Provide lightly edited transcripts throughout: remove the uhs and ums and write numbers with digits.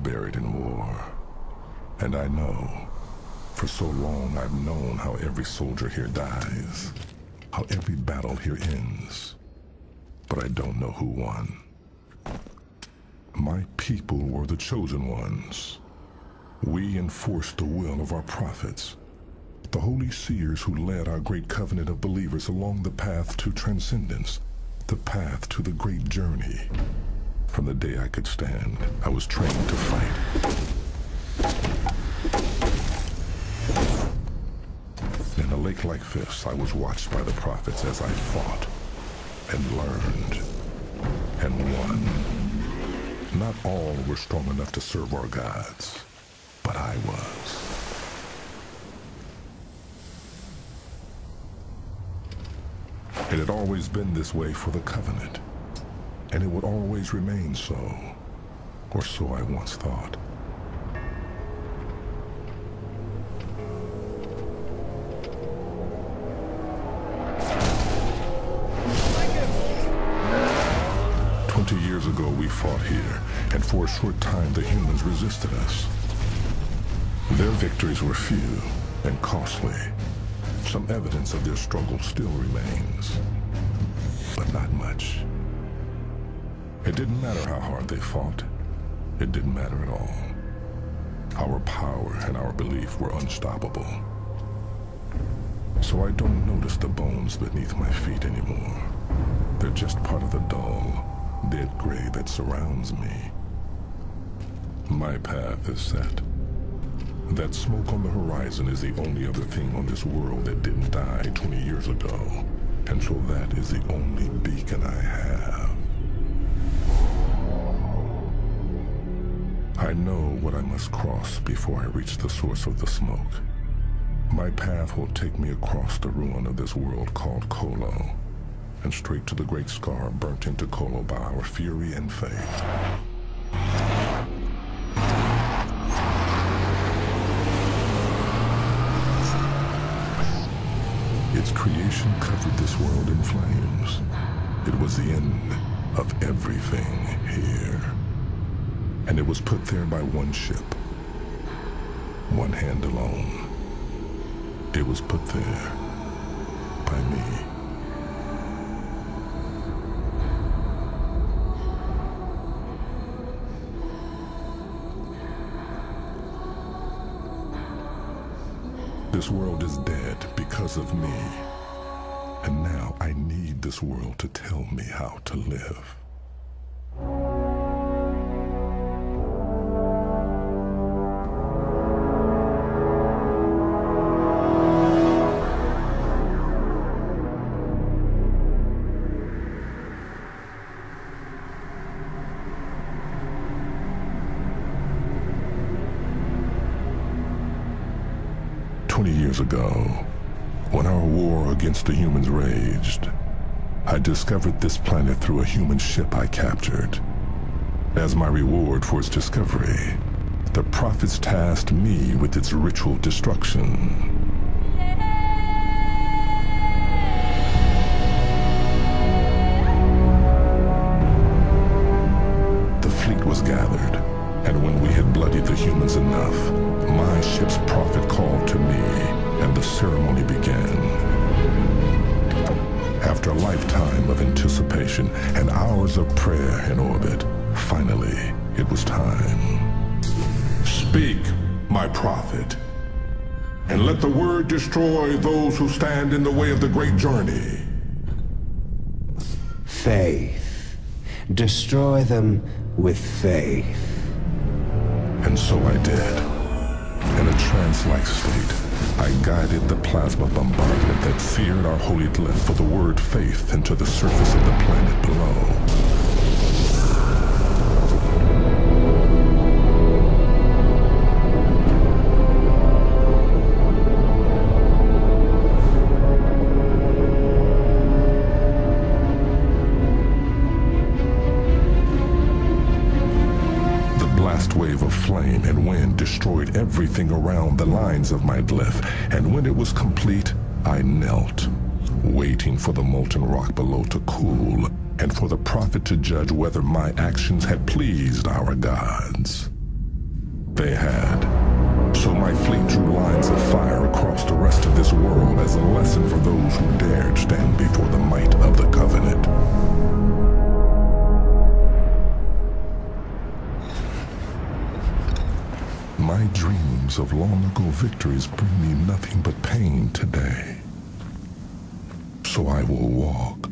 buried in war. And I know, for so long I've known how every soldier here dies, how every battle here ends. But I don't know who won. My people were the chosen ones. We enforced the will of our prophets, the holy seers who led our great covenant of believers along the path to transcendence, the path to the great journey. From the day I could stand, I was trained to fight. In a lake like this, I was watched by the prophets as I fought and learned and won. Not all were strong enough to serve our gods, but I was. It had always been this way for the Covenant, and it would always remain so, or so I once thought. Years ago we fought here, and for a short time the humans resisted us. Their victories were few and costly. Some evidence of their struggle still remains, but not much. It didn't matter how hard they fought. It didn't matter at all. Our power and our belief were unstoppable. So I don't notice the bones beneath my feet anymore. They're just part of the dull, dead gray that surrounds me. My path is set. That smoke on the horizon is the only other thing on this world that didn't die 20 years ago. And so that is the only beacon I have. I know what I must cross before I reach the source of the smoke. My path will take me across the ruin of this world called Kolo, and straight to the great scar burnt into Kolo by our fury and faith. Its creation covered this world in flames. It was the end of everything here. And it was put there by one ship, one hand alone. It was put there by me. This world is dead because of me. And now I need this world to tell me how to live. Years ago, when our war against the humans raged, I discovered this planet through a human ship I captured. As my reward for its discovery, the prophets tasked me with its ritual destruction. The fleet was gathered, and when we had bloodied the humans enough, my ship's prophet called to me, and the ceremony began. After a lifetime of anticipation and hours of prayer in orbit, finally, it was time. Speak, my prophet, and let the word destroy those who stand in the way of the great journey. Faith. Destroy them with faith. And so I did. In a trance-like state, I guided the plasma bombardment that seared our holy glyph for the word faith into the surface of the planet below. Wave of flame and wind destroyed everything around the lines of my glyph, and when it was complete, I knelt, waiting for the molten rock below to cool, and for the prophet to judge whether my actions had pleased our gods. They had. So my fleet drew lines of fire across the rest of this world as a lesson for those who dared stand before the might of the Covenant. My dreams of long-ago victories bring me nothing but pain today. So I will walk.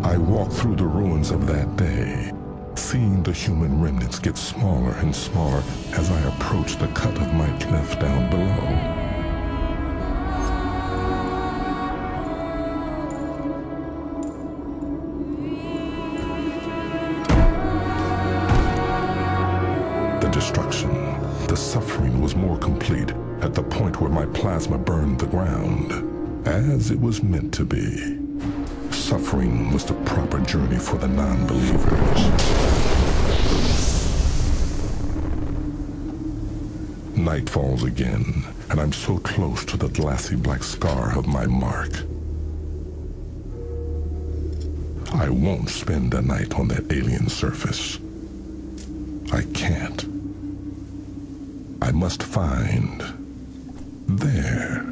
I walked through the ruins of that day, seeing the human remnants get smaller and smaller as I approached the cut of my cliff down below. The destruction, the suffering was more complete at the point where my plasma burned the ground, as it was meant to be. Suffering was the proper journey for the non-believers. Night falls again, and I'm so close to the glassy black scar of my mark. I won't spend a night on that alien surface. I can't. I must find there.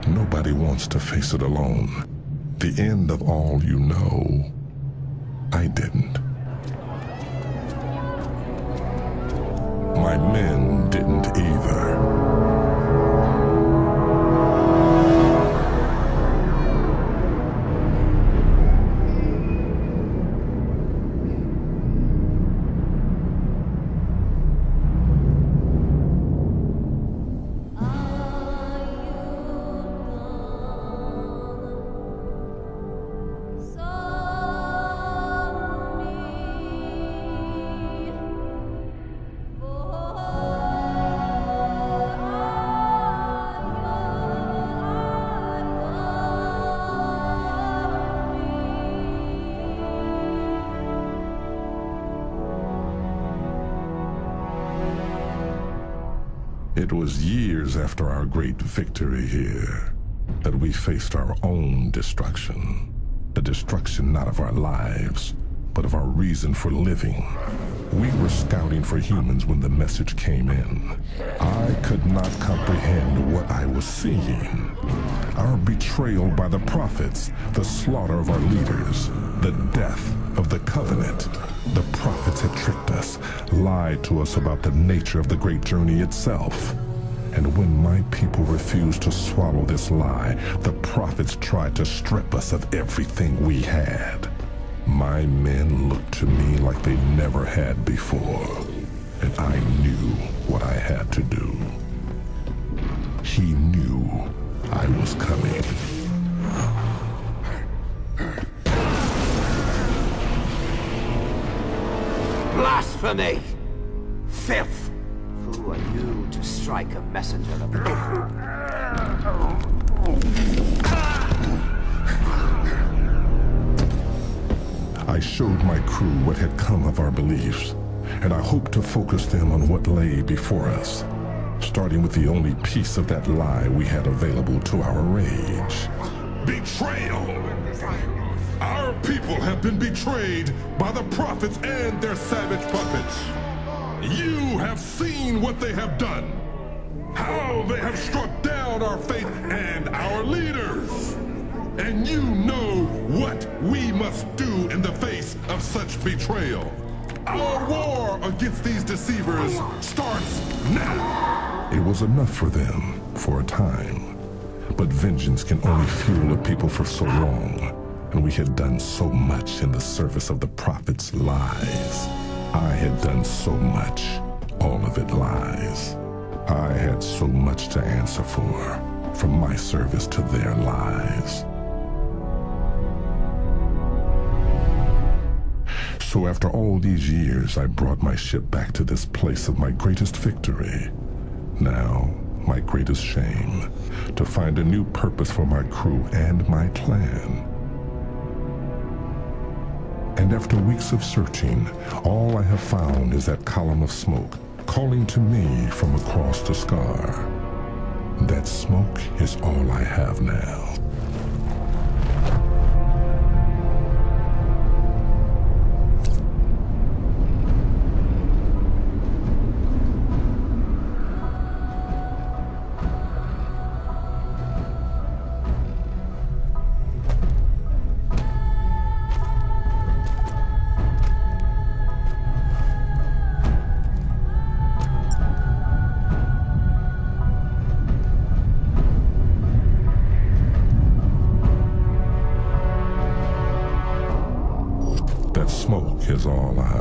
Nobody wants to face it alone. The end of all you know. I didn't. My men didn't either. It was years after our great victory here that we faced our own destruction. The destruction not of our lives, but of our reason for living. We were scouting for humans when the message came in. I could not comprehend what I was seeing. Our betrayal by the prophets, the slaughter of our leaders, the death of the Covenant. The prophets had tricked us, lied to us about the nature of the great journey itself. And when my people refused to swallow this lie, the prophets tried to strip us of everything we had. My men looked to me like they never had before, and I knew what I had to do. He knew I was coming. Blasphemy! Filth! Who are you to strike a messenger of God? I showed my crew what had come of our beliefs, and I hoped to focus them on what lay before us, starting with the only piece of that lie we had available to our rage. Betrayal! Our people have been betrayed by the prophets and their savage puppets. You have seen what they have done, how they have struck down our faith and our leaders. And you know what we must do in the face of such betrayal. Our war against these deceivers starts now. It was enough for them for a time. But vengeance can only fuel a people for so long, and we had done so much in the service of the Prophet's lies. I had done so much, all of it lies. I had so much to answer for, from my service to their lies. So after all these years, I brought my ship back to this place of my greatest victory. Now, my greatest shame, to find a new purpose for my crew and my clan. And after weeks of searching, all I have found is that column of smoke calling to me from across the scar. That smoke is all I have now. That smoke is all I...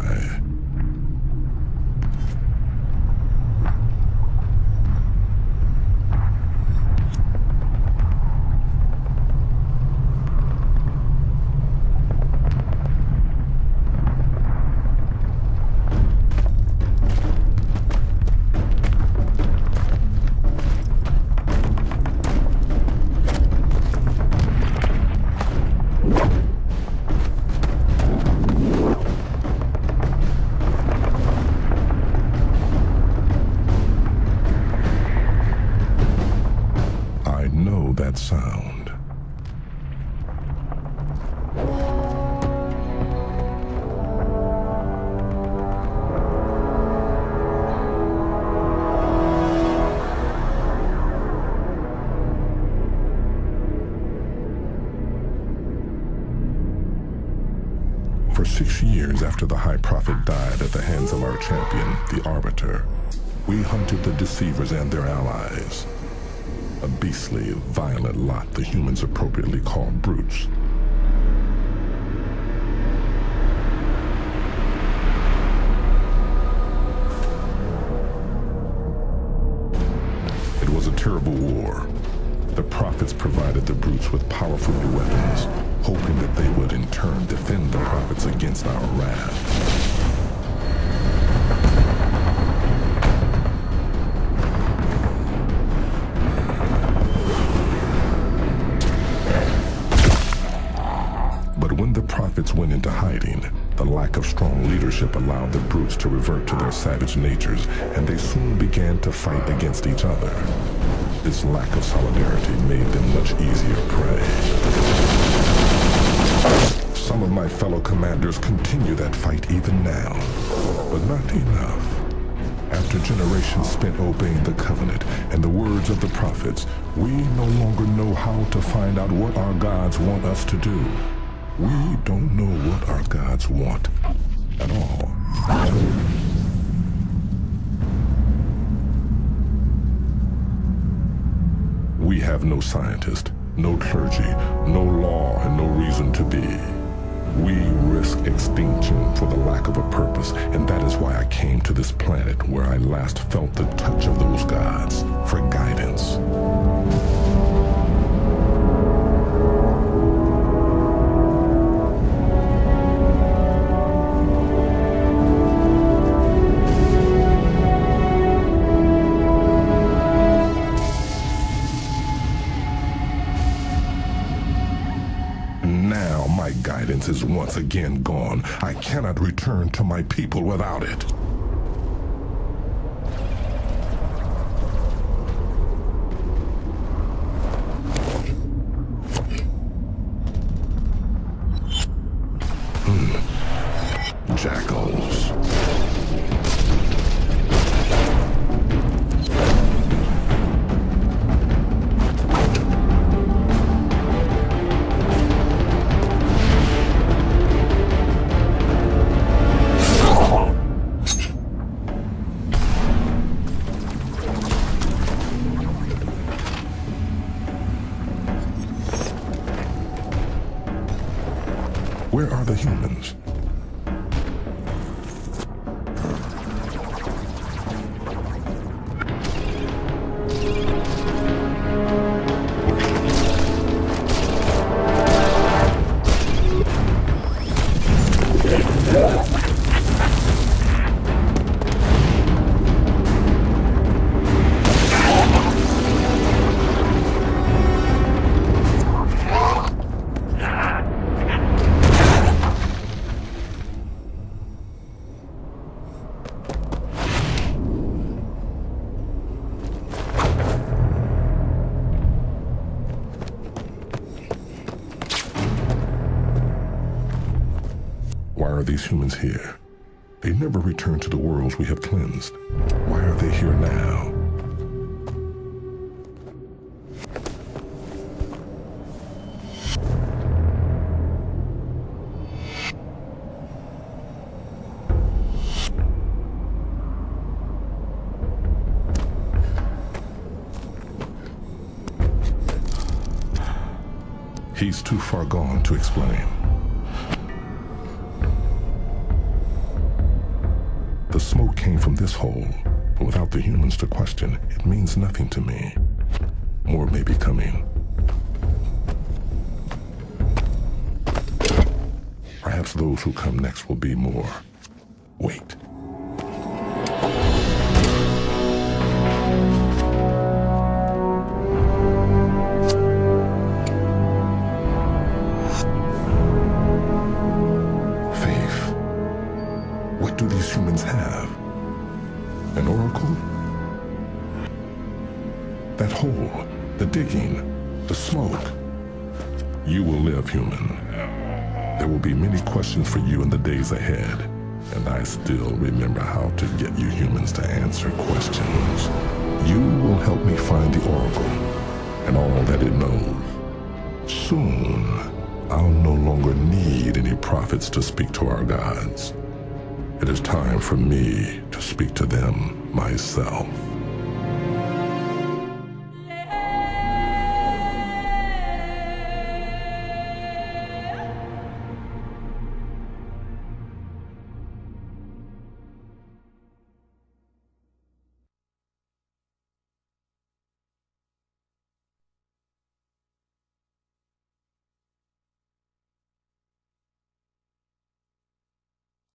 that sound. For 6 years after the High Prophet died at the hands of our champion, the Arbiter, we hunted the Deceivers and their allies. A beastly, violent lot the humans appropriately call brutes. It was a terrible war. The Prophets provided the brutes with powerful new weapons, hoping that they would in turn defend the Prophets against our wrath. But when the Prophets went into hiding, the lack of strong leadership allowed the brutes to revert to their savage natures, and they soon began to fight against each other. This lack of solidarity made them much easier prey. Some of my fellow commanders continue that fight even now, but not enough. After generations spent obeying the covenant and the words of the prophets, we no longer know how to find out what our gods want us to do. We don't know what our gods want at all. We have no scientist, no clergy, no law, and no reason to be. We risk extinction for the lack of a purpose, and that is why I came to this planet where I last felt the touch of those gods, for guidance. Now my guidance is once again gone. I cannot return to my people without it. Jackals. Where are the humans? Why are these humans here? They never returned to the worlds we have cleansed. Why are they here now? He's too far gone to explain. The smoke came from this hole, but without the humans to question, it means nothing to me. More may be coming. Perhaps those who come next will be more. Wait. What do these humans have? An oracle? That hole, the digging, the smoke. You will live, human. There will be many questions for you in the days ahead, and I still remember how to get you humans to answer questions. You will help me find the oracle and all that it knows. Soon, I'll no longer need any prophets to speak to our gods. It is time for me to speak to them myself.